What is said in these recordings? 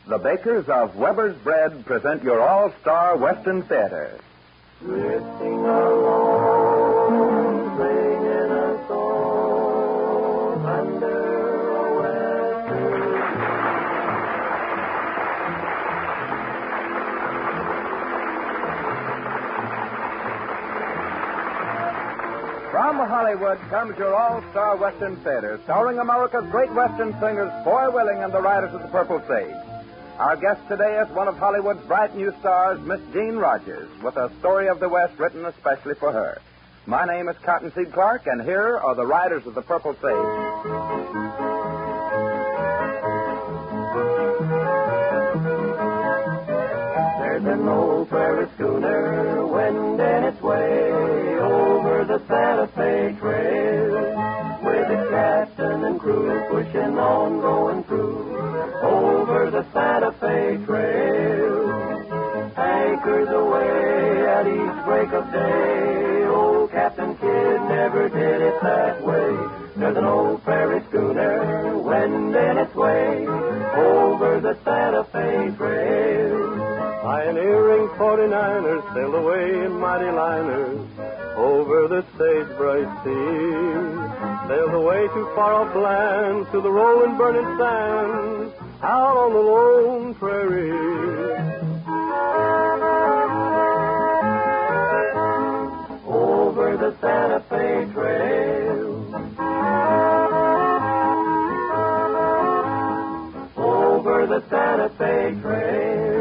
the bakers of Weber's Bread present your all-star Western Theater. Drifting along, singing a song under a western. From Hollywood comes your all-star Western Theater, starring America's great Western singers, Foy Willing and the Riders of the Purple Sage. Our guest today is one of Hollywood's bright new stars, Miss Jean Rogers, with a story of the West written especially for her. My name is Cottonseed Clark, and here are the Riders of the Purple Sage. There's an old prairie schooner wending its way over the Santa Fe Trail, with its captain and crew pushing on, going through over the Santa Fe Trail. Anchors away at each break of day. Old Captain Kidd never did it that way. There's an old prairie schooner wending its way over the Santa Fe Trail. Pioneering 49ers sailed away in mighty liners over the sage-bright sea. Sailed away to far-off lands, to the rolling, burning sands, out on the lone prairie. Over the Santa Fe Trail. Over the Santa Fe Trail.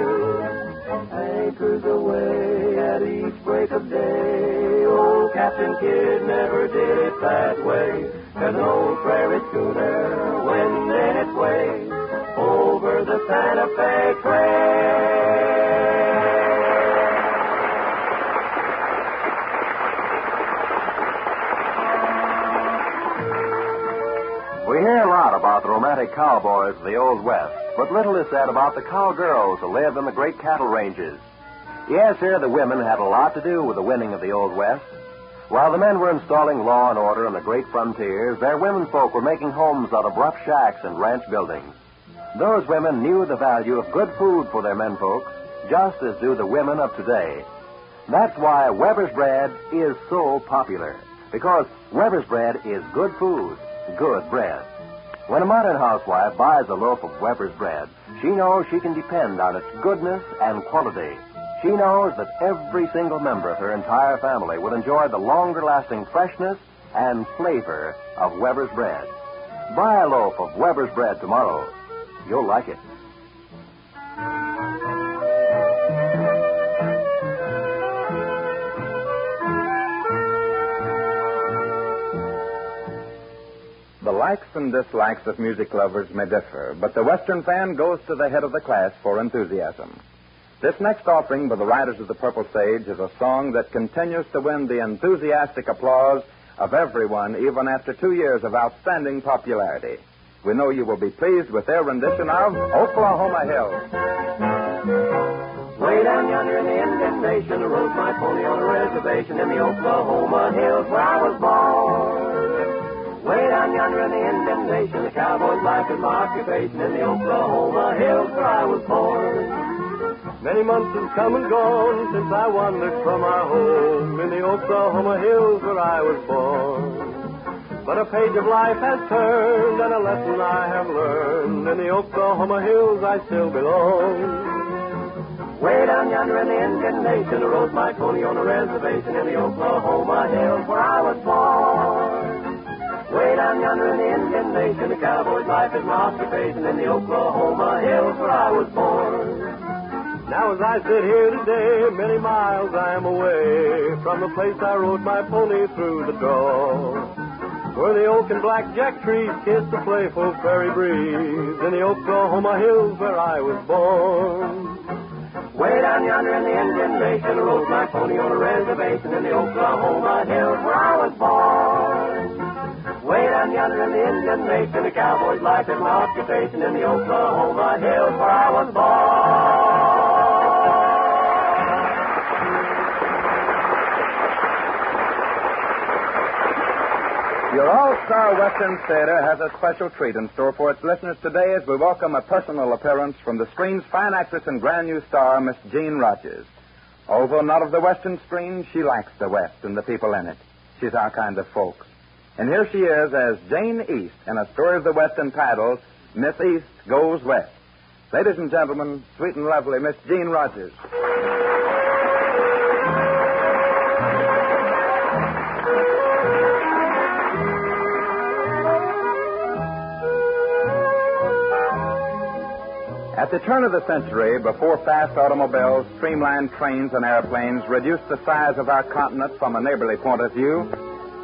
Anchors away at each break of day. Old Captain Kidd never did it that way. There's an old prairie schooner wending its way over the Santa Fe Trail. We hear a lot about the romantic cowboys of the Old West, but little is said about the cowgirls who lived in the great cattle ranges. Yes, sir, the women had a lot to do with the winning of the Old West. While the men were installing law and order on the great frontiers, their womenfolk were making homes out of rough shacks and ranch buildings. Those women knew the value of good food for their menfolk, just as do the women of today. That's why Weber's Bread is so popular, because Weber's Bread is good food, good bread. When a modern housewife buys a loaf of Weber's Bread, she knows she can depend on its goodness and quality. She knows that every single member of her entire family will enjoy the longer-lasting freshness and flavor of Weber's Bread. Buy a loaf of Weber's Bread tomorrow. You'll like it. The likes and dislikes of music lovers may differ, but the Western fan goes to the head of the class for enthusiasm. This next offering by the Riders of the Purple Sage is a song that continues to win the enthusiastic applause of everyone, even after 2 years of outstanding popularity. We know you will be pleased with their rendition of Oklahoma Hills. Way down yonder in the Indian Nation, I rode my pony on a reservation in the Oklahoma Hills where I was born. Way down yonder in the Indian Nation, the cowboy's life is my occupation in the Oklahoma Hills where I was born. Many months have come and gone since I wandered from our home in the Oklahoma Hills where I was born. But a page of life has turned and a lesson I have learned. In the Oklahoma Hills I still belong. Way down yonder in the Indian Nation, I rode my pony on a reservation in the Oklahoma Hills where I was born. Way down yonder in the Indian Nation, the cowboy's life is my occupation in the Oklahoma Hills where I was born. Now as I sit here today, many miles I am away from the place I rode my pony through the draw, where the oak and blackjack trees kiss the playful prairie breeze in the Oklahoma Hills where I was born. Way down yonder in the Indian Nation, I rode my pony on a reservation in the Oklahoma Hills where I was born. Way down yonder in the Indian Nation, the cowboy's life is my occupation in the Oklahoma Hills where I was born. Your All-Star Western Theater has a special treat in store for its listeners today as we welcome a personal appearance from the screen's fine actress and grand new star, Miss Jean Rogers. Although not of the Western screen, she likes the West and the people in it. She's our kind of folks. And here she is as Jane East in a story of the West entitled Miss East Goes West. Ladies and gentlemen, sweet and lovely Miss Jean Rogers. At the turn of the century, before fast automobiles, streamlined trains, and airplanes reduced the size of our continent from a neighborly point of view,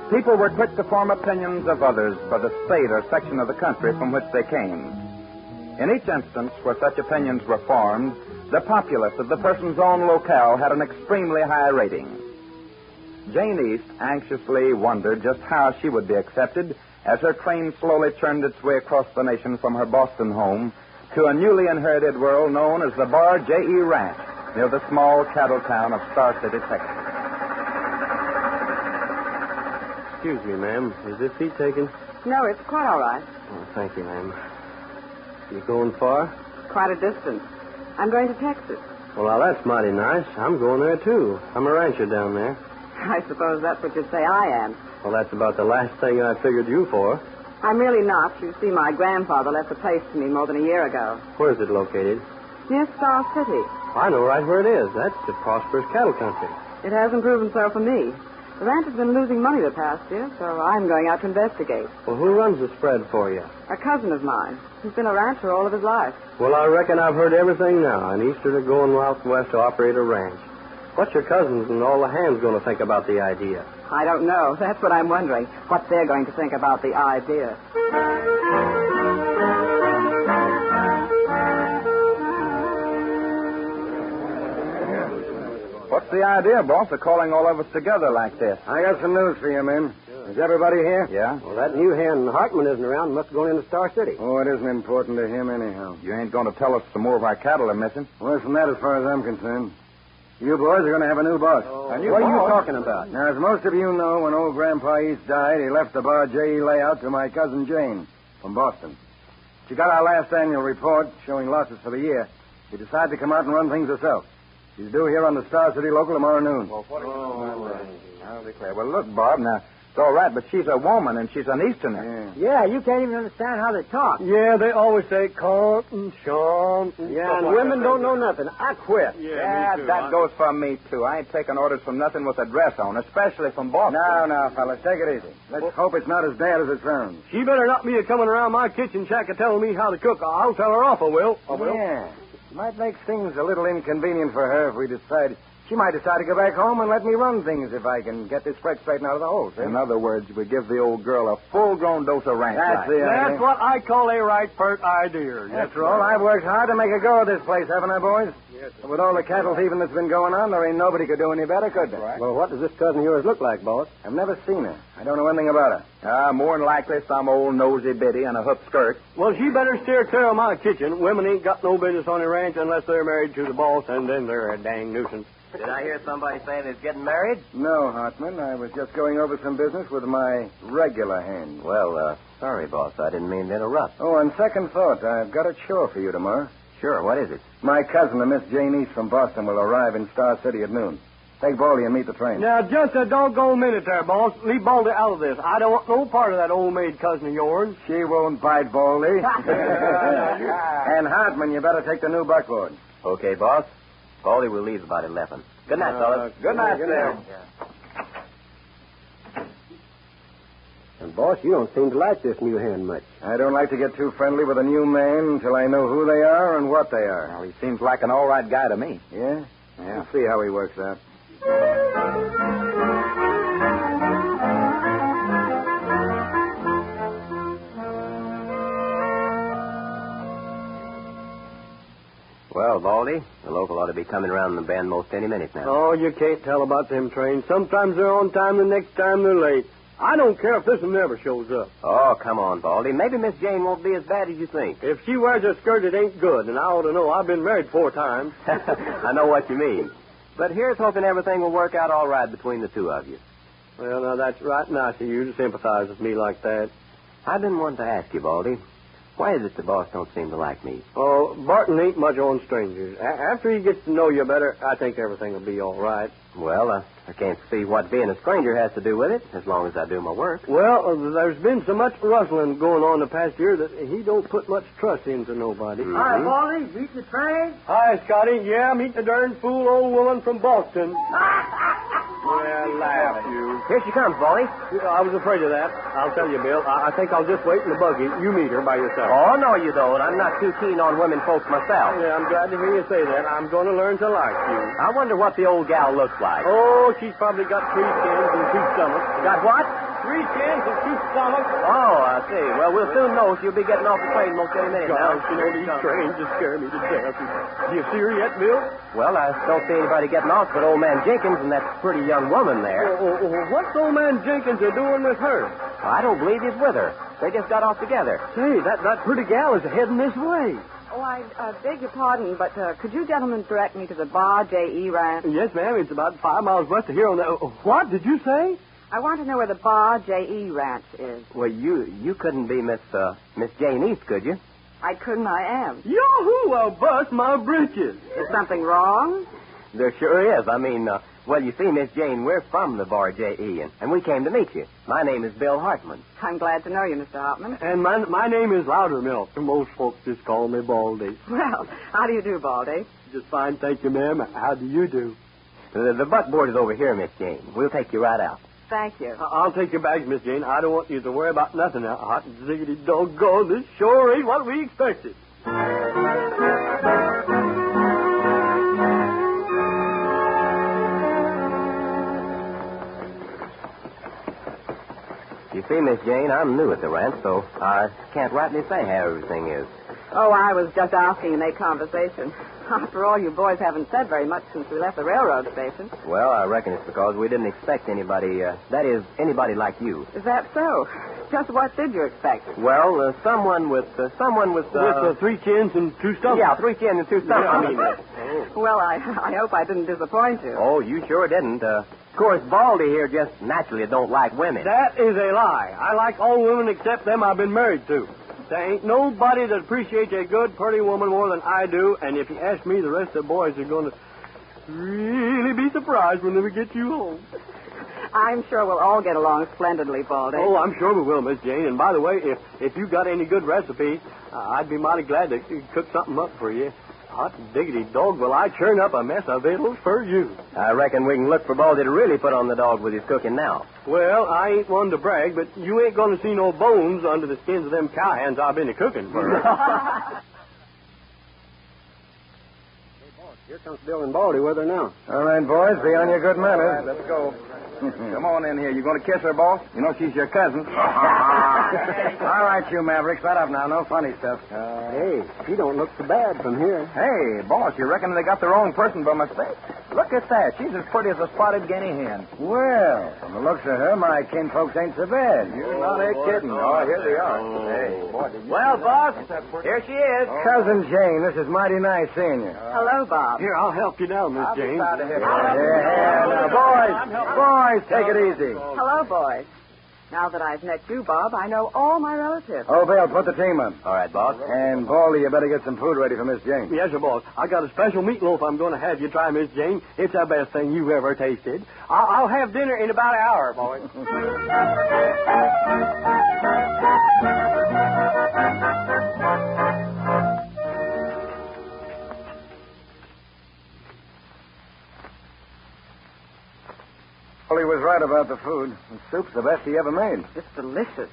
people were quick to form opinions of others by the state or section of the country from which they came. In each instance where such opinions were formed, the populace of the person's own locale had an extremely high rating. Jane East anxiously wondered just how she would be accepted as her train slowly churned its way across the nation from her Boston home to a newly inherited world known as the Bar J.E. Ranch, near the small cattle town of Star City, Texas. Excuse me, ma'am. Is this seat taken? No, it's quite all right. Oh, thank you, ma'am. You going far? Quite a distance. I'm going to Texas. Well, now, that's mighty nice. I'm going there, too. I'm a rancher down there. I suppose that's what you'd say I am. Well, that's about the last thing I figured you for. I'm really not. You see, my grandfather left the place to me more than a year ago. Where is it located? Near Star City. I know right where it is. That's the prosperous cattle country. It hasn't proven so for me. The ranch has been losing money the past year, so I'm going out to investigate. Well, who runs the spread for you? A cousin of mine. He's been a rancher all of his life. Well, I reckon I've heard everything now. An Easterner going out west to operate a ranch. What's your cousins and all the hands going to think about the idea? I don't know. That's what I'm wondering. What they're going to think about the idea. What's the idea, boss, of calling all of us together like this? I got some news for you, men. Is everybody here? Yeah? Well, that new hand Hartman isn't around. Must have gone into Star City. Oh, it isn't important to him anyhow. You ain't going to tell us some more of our cattle are missing? Worse than that as far as I'm concerned. You boys are going to have a new boss. A new What are boss? you talking about? Now, as most of you know, when old Grandpa East died, he left the Bar J.E. layout to my cousin Jane from Boston. She got our last annual report showing losses for the year. She decided to come out and run things herself. She's due here on the Star City Local tomorrow noon. I'll declare. Well, look, Bob, now, it's all right, but she's a woman and she's an Easterner. Yeah. Yeah, you can't even understand how they talk. Yeah, they always say cotton, Sean. Yeah, and women don't know nothing. I quit. Yeah, that goes for me, too. I ain't taking orders from nothing with a dress on, especially from Boston. Now, fellas, take it easy. Let's hope it's not as bad as it sounds. She better not be coming around my kitchen shack and telling me how to cook. I'll tell her off, I will. Yeah. It might make things a little inconvenient for her if we decide. She might decide to go back home and let me run things if I can get this spread straightened out of the hole, see? In other words, we give the old girl a full-grown dose of ranch That's life. the idea. That's what I call a right pert idea. That's all. I've worked hard to make a go of this place, haven't I, boys? Yes, sir. With all the cattle thieving that's been going on, there ain't nobody could do any better, could there? Right. Well, what does this cousin of yours look like, boss? I've never seen her. I don't know anything about her. More than likely some old nosy biddy in a hoop skirt. Well, she better steer clear of my kitchen. Women ain't got no business on the ranch unless they're married to the boss, and then they're a dang nuisance. Did I hear somebody saying he's getting married? No, Hartman. I was just going over some business with my regular hand. Well, sorry, boss. I didn't mean to interrupt. Oh, on second thought, I've got a chore for you tomorrow. Sure, what is it? My cousin, the Miss Jane East from Boston, will arrive in Star City at noon. Take Baldy and meet the train. Now, just a doggone minute there, boss. Leave Baldy out of this. I don't want no part of that old maid cousin of yours. She won't bite, Baldy. And Hartman, you better take the new buckboard. Okay, boss. Baldy will leave about 11. Good night, fellas. Good night, Good sir. night. And, boss, you don't seem to like this new hand much. I don't like to get too friendly with a new man until I know who they are and what they are. Well, he seems like an all right guy to me. Yeah? Yeah. We'll see how he works out. Well, Baldy, the local ought to be coming around the bend most any minute now. Oh, you can't tell about them trains. Sometimes they're on time, the next time they're late. I don't care if this one never shows up. Oh, come on, Baldy. Maybe Miss Jane won't be as bad as you think. If she wears a skirt, it ain't good, and I ought to know. I've been married 4 times. I know what you mean. But here's hoping everything will work out all right between the two of you. Well, now, that's right nice of you to sympathize with me like that. I've been wanting to ask you, Baldy. Why is it the boss don't seem to like me? Oh, Barton ain't much on strangers. After he gets to know you better, I think everything will be all right. Well, I can't see what being a stranger has to do with it, as long as I do my work. Well, there's been so much rustling going on the past year that he don't put much trust into nobody. Mm-hmm. Hi, Baldy. Beat the train? Hi, Scotty. Yeah, meet the darn fool old woman from Boston. Well, laugh, you. Here she comes, Baldy. I was afraid of that. I'll tell you, Bill. I think I'll just wait in the buggy. You meet her by yourself. Oh, no, you don't. I'm not too keen on women folks myself. Yeah, I'm glad to hear you say that. I'm going to learn to like you. I wonder what the old gal looks like. Oh, she's probably got 3 chins and 2 stomachs. Got what? 3 chins and 2 stomachs. Oh, I see. Well, we'll soon know. She'll be getting off the train most any minute now. Gosh, you know, these trains just scare me to death. Do you see her yet, Bill? Well, I don't see anybody getting off but old man Jenkins and that pretty young woman there. What's old man Jenkins doing with her? I don't believe he's with her. They just got off together. Say, that pretty gal is heading this way. Oh, I beg your pardon, but could you gentlemen direct me to the Bar J.E. Ranch? Yes, ma'am. It's about 5 miles west of here on the... What did you say? I want to know where the Bar J.E. Ranch is. Well, you couldn't be Miss Jane East, could you? I couldn't, I am. Yoo-hoo, I'll bust my britches. Is something wrong? There sure is. I mean, well, you see, Miss Jane, we're from the Bar J.E., and we came to meet you. My name is Bill Hartman. I'm glad to know you, Mr. Hartman. And my name is Loudermilk. Most folks just call me Baldy. Well, how do you do, Baldy? Just fine, thank you, ma'am. How do you do? The buckboard is over here, Miss Jane. We'll take you right out. Thank you. I'll take your bags, Miss Jane. I don't want you to worry about nothing now. Hot ziggity doggone, this sure ain't what we expected. You see, Miss Jane, I'm new at the ranch, so I can't rightly say how everything is. Oh, I was just asking to make conversation. After all, you boys haven't said very much since we left the railroad station. Well, I reckon it's because we didn't expect anybody, that is, anybody like you. Is that so? Just what did you expect? Well, someone with... With 3 chins and 2 stomachs. Yeah, 3 chins and 2 stomachs. Well, I hope I didn't disappoint you. Oh, you sure didn't. Of course, Baldy here just naturally don't like women. That is a lie. I like all women except them I've been married to. There ain't nobody that appreciates a good, pretty woman more than I do, and if you ask me, the rest of the boys are going to really be surprised when we get you home. I'm sure we'll all get along splendidly, Baldy. Oh, I'm sure we will, Miss Jane. And by the way, if you got any good recipes, I'd be mighty glad to cook something up for you. Hot diggity dog, will I churn up a mess of victuals for you. I reckon we can look for Baldy to really put on the dog with his cooking now. Well, I ain't one to brag, but you ain't going to see no bones under the skins of them cowhands I've been cooking for. Here comes Bill and Baldy with her now. All right, boys, be on your good manners. All right, let's go. Come on in here. You going to kiss her, boss? You know she's your cousin. All right, you Mavericks, let up now. No funny stuff. Hey, she don't look so bad from here. Hey, boss, you reckon they got the wrong person by mistake? Look at that. She's as pretty as a spotted guinea hen. Well, from the looks of her, my kinfolks ain't so bad. You're not kidding. Oh, here they are. Hey, boy, did you... Well, boss, here she is. Cousin Jane, this is mighty nice seeing you. Hello, Bob. Here, I'll help you now, Miss I'll be Jane. proud to help you. Yeah, now, boys, take it easy. Hello, boys. Now that I've met you, Bob, I know all my relatives. Oh, Bill, put the team on. All right, boss. And, Baldy, you better get some food ready for Miss Jane. Yes, sir, boss. I got a special meatloaf I'm going to have you try, Miss Jane. It's the best thing you've ever tasted. I'll have dinner in about an hour, boys. Baldy was right about the food. The soup's the best he ever made. It's delicious.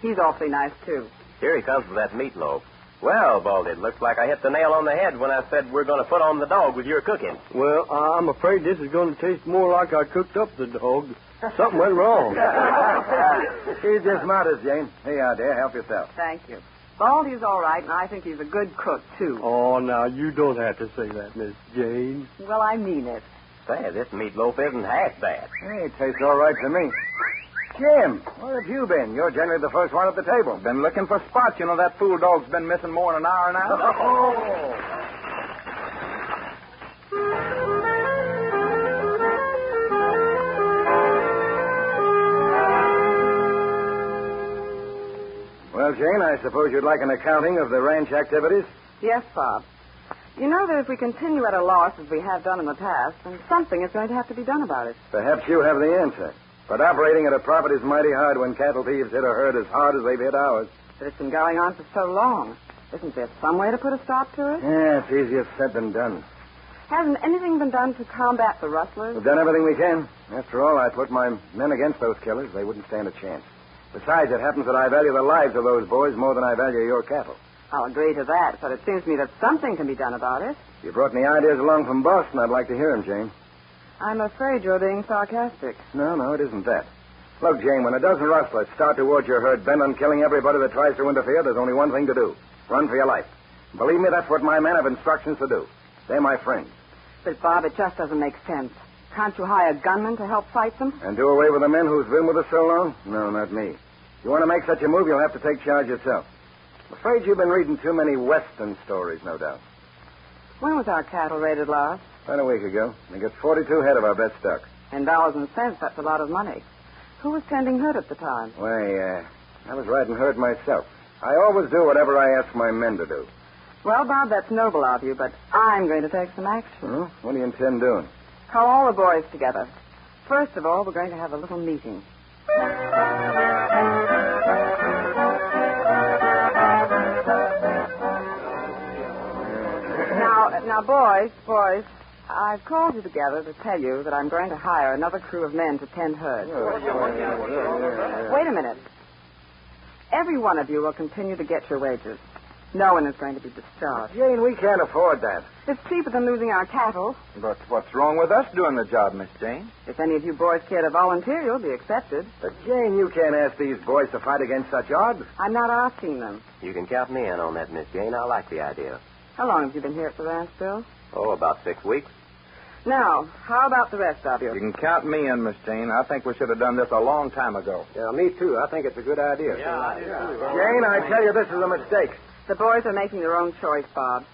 He's awfully nice, too. Here he comes with that meatloaf. Well, Baldy, it looks like I hit the nail on the head when I said we're going to put on the dog with your cooking. Well, I'm afraid this is going to taste more like I cooked up the dog. Something went wrong. She's just modest, Jane. Here you are, dear. Help yourself. Thank you. Baldy's all right, and I think he's a good cook, too. Oh, now, you don't have to say that, Miss Jane. Well, I mean it. Say, this meatloaf isn't half bad. Hey, it tastes all right to me. Jim, where have you been? You're generally the first one at the table. Been looking for spots. You know that fool dog's been missing more than an hour now. Oh. Well, Jane, I suppose you'd like an accounting of the ranch activities? Yes, Bob. You know that if we continue at a loss as we have done in the past, then something is going to have to be done about it. Perhaps you have the answer. But operating at a profit is mighty hard when cattle thieves hit a herd as hard as they've hit ours. But it's been going on for so long. Isn't there some way to put a stop to it? Yeah, it's easier said than done. Hasn't anything been done to combat the rustlers? We've done everything we can. After all, I put my men against those killers. They wouldn't stand a chance. Besides, it happens that I value the lives of those boys more than I value your cattle. I'll agree to that, but it seems to me that something can be done about it. If you brought any ideas along from Boston, I'd like to hear them, Jane. I'm afraid you're being sarcastic. No, it isn't that. Look, Jane, when a dozen rustlers start towards your herd bent on killing everybody that tries to interfere, there's only one thing to do. Run for your life. Believe me, that's what my men have instructions to do. They're my friends. But, Bob, it just doesn't make sense. Can't you hire gunmen to help fight them? And do away with the men who's been with us so long? No, not me. If you want to make such a move, you'll have to take charge yourself. I'm afraid you've been reading too many Western stories, no doubt. When was our cattle raided last? About a week ago. They got 42 head of our best stock. In dollars and cents, that's a lot of money. Who was tending herd at the time? Why, I was riding herd myself. I always do whatever I ask my men to do. Well, Bob, that's noble of you, but I'm going to take some action. Hmm? What do you intend doing? Call all the boys together. First of all, we're going to have a little meeting. Now, boys, I've called you together to tell you that I'm going to hire another crew of men to tend herds. Wait a minute. Every one of you will continue to get your wages. No one is going to be discharged. Jane, we can't afford that. It's cheaper than losing our cattle. But what's wrong with us doing the job, Miss Jane? If any of you boys care to volunteer, you'll be accepted. But, Jane, you can't ask these boys to fight against such odds. I'm not asking them. You can count me in on that, Miss Jane. I like the idea. How long have you been here at the ranch, Bill? Oh, about 6 weeks. Now, how about the rest of you? You can count me in, Miss Jane. I think we should have done this a long time ago. Yeah, me too. I think it's a good idea. Jane, I tell you, this is a mistake. The boys are making their own choice, Bob.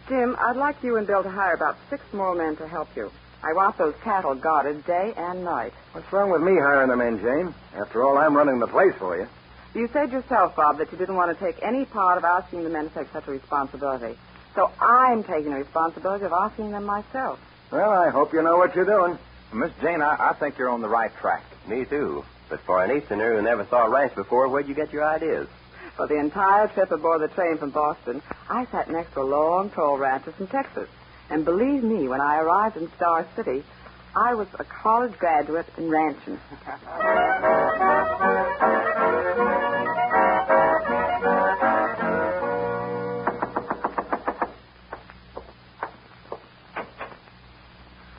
Jim, I'd like you and Bill to hire about 6 more men to help you. I want those cattle guarded day and night. What's wrong with me hiring them in, Jane? After all, I'm running the place for you. You said yourself, Bob, that you didn't want to take any part of asking the men to take such a responsibility. So I'm taking the responsibility of asking them myself. Well, I hope you know what you're doing. Miss Jane, I think you're on the right track. Me too. But for an Easterner who never saw a ranch before, where'd you get your ideas? For the entire trip aboard the train from Boston, I sat next to a long, tall rancher from Texas. And believe me, when I arrived in Star City, I was a college graduate in ranching.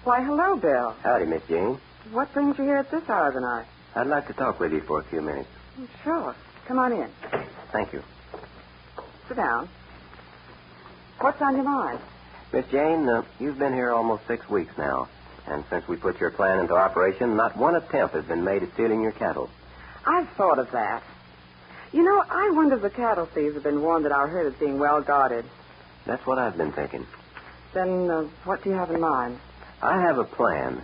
Why, hello, Bill. Howdy, Miss Jane. What brings you here at this hour of the night? I'd like to talk with you for a few minutes. Sure. Come on in. Thank you. Sit down. What's on your mind? Miss Jane, you've been here almost 6 weeks now. And since we put your plan into operation, not one attempt has been made at stealing your cattle. I've thought of that. You know, I wonder if the cattle thieves have been warned that our herd is being well guarded. That's what I've been thinking. Then what do you have in mind? I have a plan.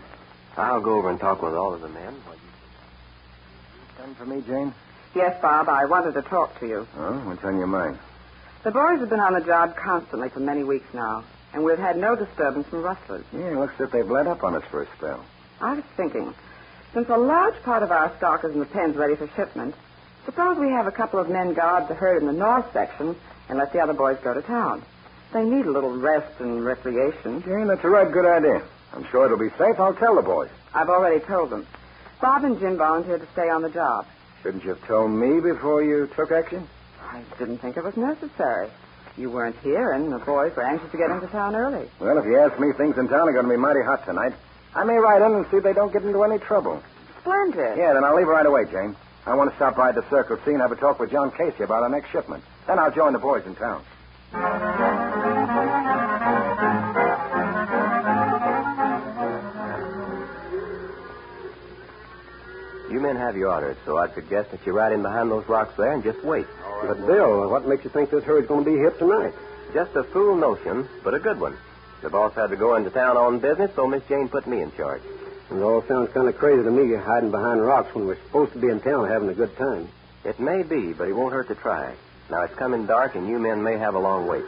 I'll go over and talk with all of the men. Done for me, Jane? Yes, Bob, I wanted to talk to you. Oh, what's on your mind? The boys have been on the job constantly for many weeks now, and we've had no disturbance from rustlers. Yeah, looks as if they've let up on us for a spell. I was thinking, since a large part of our stock is in the pens ready for shipment, suppose we have a couple of men guard the herd in the north section and let the other boys go to town. They need a little rest and recreation. Jane, that's a right good idea. I'm sure it'll be safe. I'll tell the boys. I've already told them. Bob and Jim volunteered to stay on the job. Shouldn't you have told me before you took action? I didn't think it was necessary. You weren't here, and the boys were anxious to get into town early. Well, if you ask me, things in town are going to be mighty hot tonight. I may ride in and see if they don't get into any trouble. Splendid. Yeah, then I'll leave right away, Jane. I want to stop by the Circle C and have a talk with John Casey about our next shipment. Then I'll join the boys in town. You men have your orders, so I'd suggest that you ride in behind those rocks there and just wait. But, Bill, what makes you think this herd's going to be hit tonight? Just a fool notion, but a good one. The boss had to go into town on business, so Miss Jane put me in charge. It all sounds kind of crazy to me, hiding behind rocks when we're supposed to be in town having a good time. It may be, but it won't hurt to try. Now, it's coming dark, and you men may have a long wait.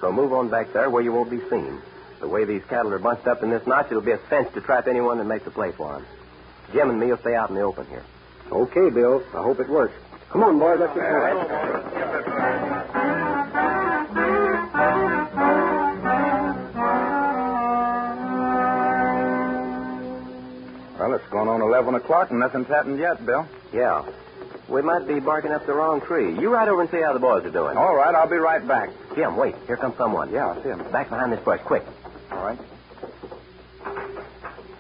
So move on back there where you won't be seen. The way these cattle are bunched up in this notch, it'll be a cinch to trap anyone that makes a play for them. Jim and me will stay out in the open here. Okay, Bill. I hope it works. Come on, boys. Let's get going. Well, it's going on 11 o'clock and nothing's happened yet, Bill. Yeah. We might be barking up the wrong tree. You ride over and see how the boys are doing. All right, I'll be right back. Jim, wait. Here comes someone. Yeah, I see him. Back behind this bush, quick. All right.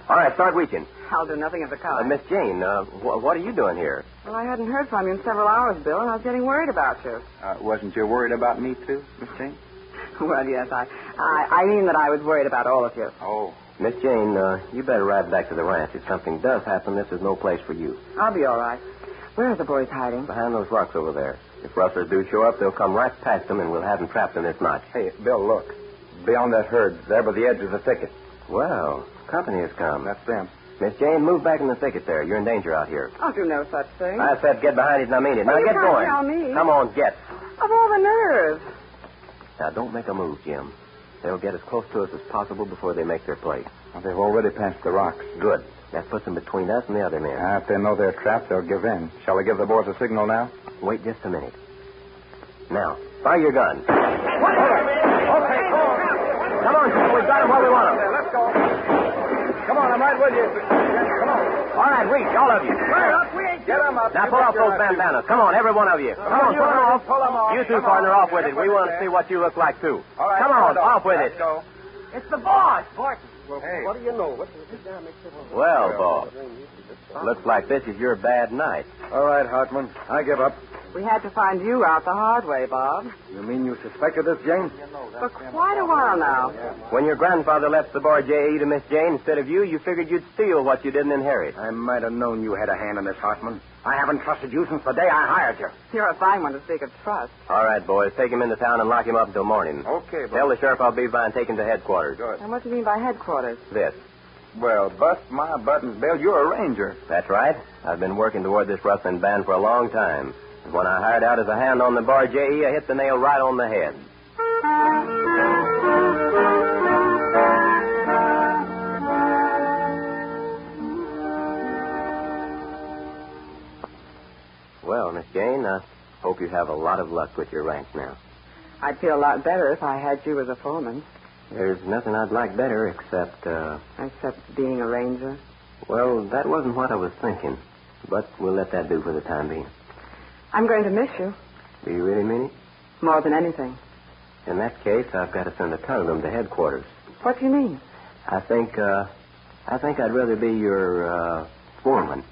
All right, start reaching. I'll do nothing of the kind. Miss Jane, what are you doing here? Well, I hadn't heard from you in several hours, Bill, and I was getting worried about you. Wasn't you worried about me, too, Miss Jane? Well, yes, I mean that I was worried about all of you. Oh. Miss Jane, you better ride back to the ranch. If something does happen, this is no place for you. I'll be all right. Where are the boys hiding? Behind those rocks over there. If rustlers do show up, they'll come right past them, and we'll have them trapped in this notch. Hey, Bill, look. Beyond that herd, there by the edge of the thicket. Well, company has come. That's them. Miss Jane, move back in the thicket there. You're in danger out here. I'll do no such thing. I said get behind it, and I mean it. Now Well, you get can't going. tell me. Come on, get. Of all the nerve. Now, don't make a move, Jim. They'll get as close to us as possible before they make their play. Well, they've already passed the rocks. Good. That puts them between us and the other men. If they know they're trapped, they'll give in. Shall I give the boys a signal now? Wait just a minute. Now, fire your gun. Okay, Come on, Jim. We've got them where we want them. Let's go. Come on, I'm right with you. Come on. All right, reach, all of you. Get them up. Now, pull off those bandanas. Come on, every one of you. Come on, pull them off. Pull them off. You two, partner, off with it. We want to see what you look like, too. All right, Come on, off with it. Let's go. It's the boss. Well, Hey. what do you know? Well, boss, looks like this is your bad night. All right, Hartman. I give up. We had to find you out the hard way, Bob. You mean you suspected this, Jane? For quite a while now. When your grandfather left the bar J.E. to Miss Jane instead of you, you figured you'd steal what you didn't inherit. I might have known you had a hand in this, Hartman. I haven't trusted you since the day I hired you. You're a fine one to speak of trust. All right, boys, take him into town and lock him up until morning. Okay, boss. Tell the sheriff I'll be by and take him to headquarters. Good. And what do you mean by headquarters? This. Well, bust my buttons, Bill. You're a ranger. That's right. I've been working toward this rustling band for a long time. And when I hired out as a hand on the bar J.E., I hit the nail right on the head. Well, Miss Jane, I hope you have a lot of luck with your ranch now. I'd feel a lot better if I had you as a foreman. There's nothing I'd like better except, Except being a ranger. well, that wasn't what I was thinking. But we'll let that do for the time being. I'm going to miss you. Do you really mean it? More than anything. In that case, I've got to send a telegram to headquarters. What do you mean? I think I'd rather be your, foreman.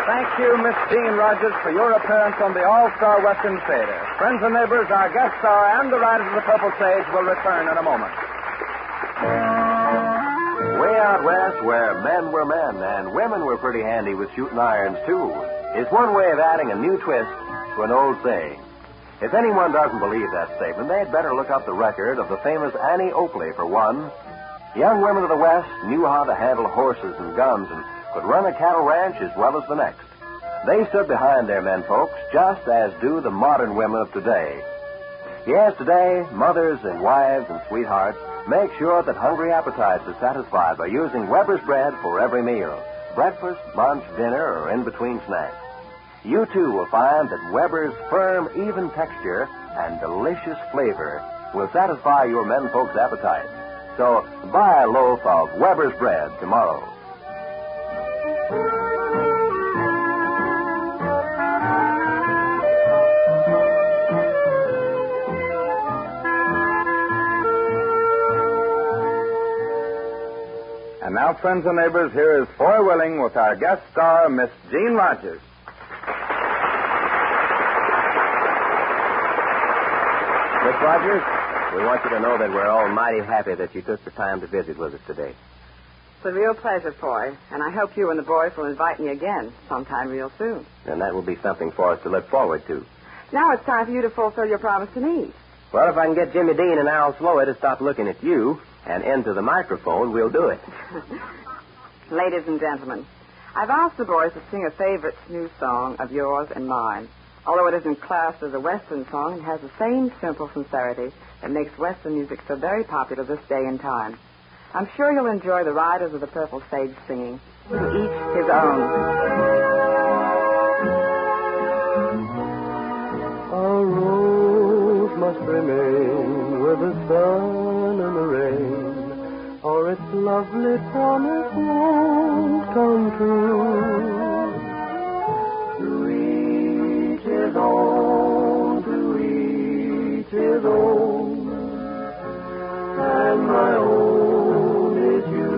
Thank you, Miss Jean Rogers, for your appearance on the All-Star Western Theater. Friends and neighbors, our guest star and the Riders of the Purple Sage will return in a moment. Way out west, where men were men and women were pretty handy with shooting irons, too, is one way of adding a new twist to an old saying. If anyone doesn't believe that statement, they'd better look up the record of the famous Annie Oakley, for one. Young women of the West knew how to handle horses and guns and could run a cattle ranch as well as the next. They stood behind their men folks, just as do the modern women of today. Yes, today, mothers and wives and sweethearts make sure that hungry appetites are satisfied by using Weber's bread for every meal, breakfast, lunch, dinner, or in-between snacks. You, too, will find that Weber's firm, even texture and delicious flavor will satisfy your men folks' appetite. So, buy a loaf of Weber's bread tomorrow. And now, friends and neighbors, here is Foy Willing with our guest star, Miss Jean Rogers. Miss Rogers, we want you to know that we're all mighty happy that you took the time to visit with us today. It's a real pleasure, Foy, and I hope you and the boys will invite me again sometime real soon. And that will be something for us to look forward to. Now it's time for you to fulfill your promise to me. Well, if I can get Jimmy Dean and Al Slower to stop looking at you, and into the microphone, we'll do it. Ladies and gentlemen, I've asked the boys to sing a favorite new song of yours and mine. Although it isn't classed as a Western song, it has the same simple sincerity that makes Western music so very popular this day and time. I'm sure you'll enjoy the Riders of the Purple Sage singing, To Each His Own. A rose must remain with the sun and the rain, or its lovely promise won't come true. To each his own, to each his own, and my own is you.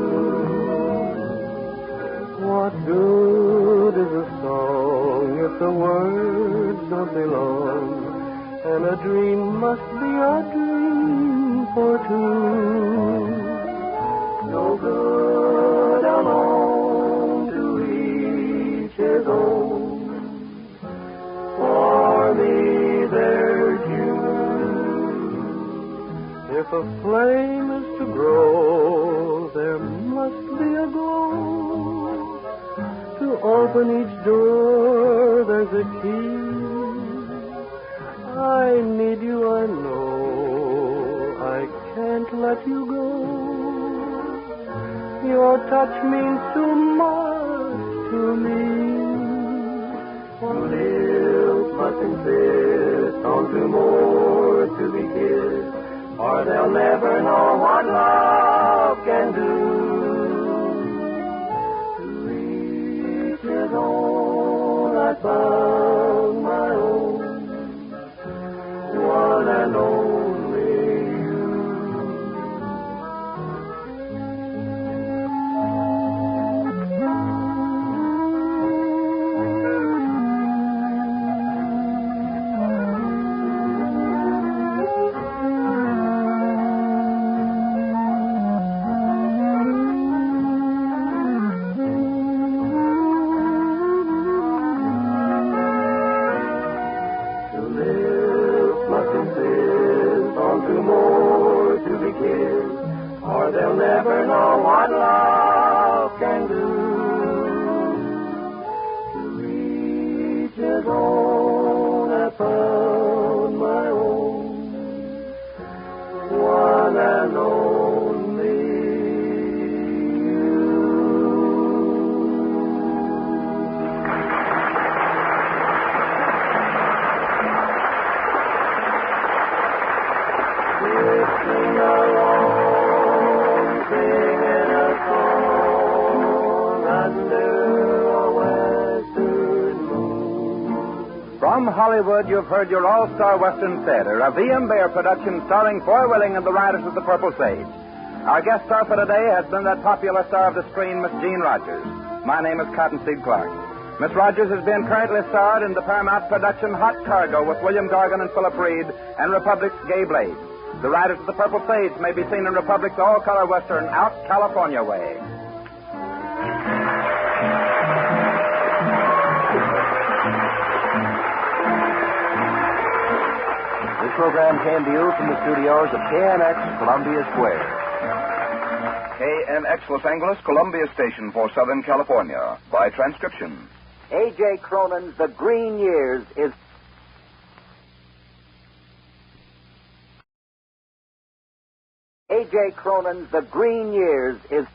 What good is a song if the words don't belong, and a dream must be a dream for two. No good alone, to each his own. For me there's you. If a flame is to grow, there must be a glow. To open each door, there's a key. I need you, I know. I can't let you go. Your touch means too much to me. Lips must insist on two more to be kissed, or they'll never know what love can do. To each his own, I found my own, one and only you. Or they'll never know what love can do. To each his own, I found my own, one and only you. Drifting along, singing a song under a western moon. From Hollywood, you've heard your all-star Western theater, a V.M. Bear production starring Foy Willing and the Riders of the Purple Sage. Our guest star for today has been that popular star of the screen, Miss Jean Rogers. My name is Cottonseed Clark. Miss Rogers has been currently starred in the Paramount production Hot Cargo with William Gargan and Philip Reed and Republic's Gay Blades. The Riders of the Purple Sage may be seen in Republic's all-color Western Out California Way. This program came to you from the studios of KNX, Columbia Square. KNX Los Angeles, Columbia Station for Southern California. By transcription. A.J. Cronin's The Green Years is... A.J. Cronin's The Green Years is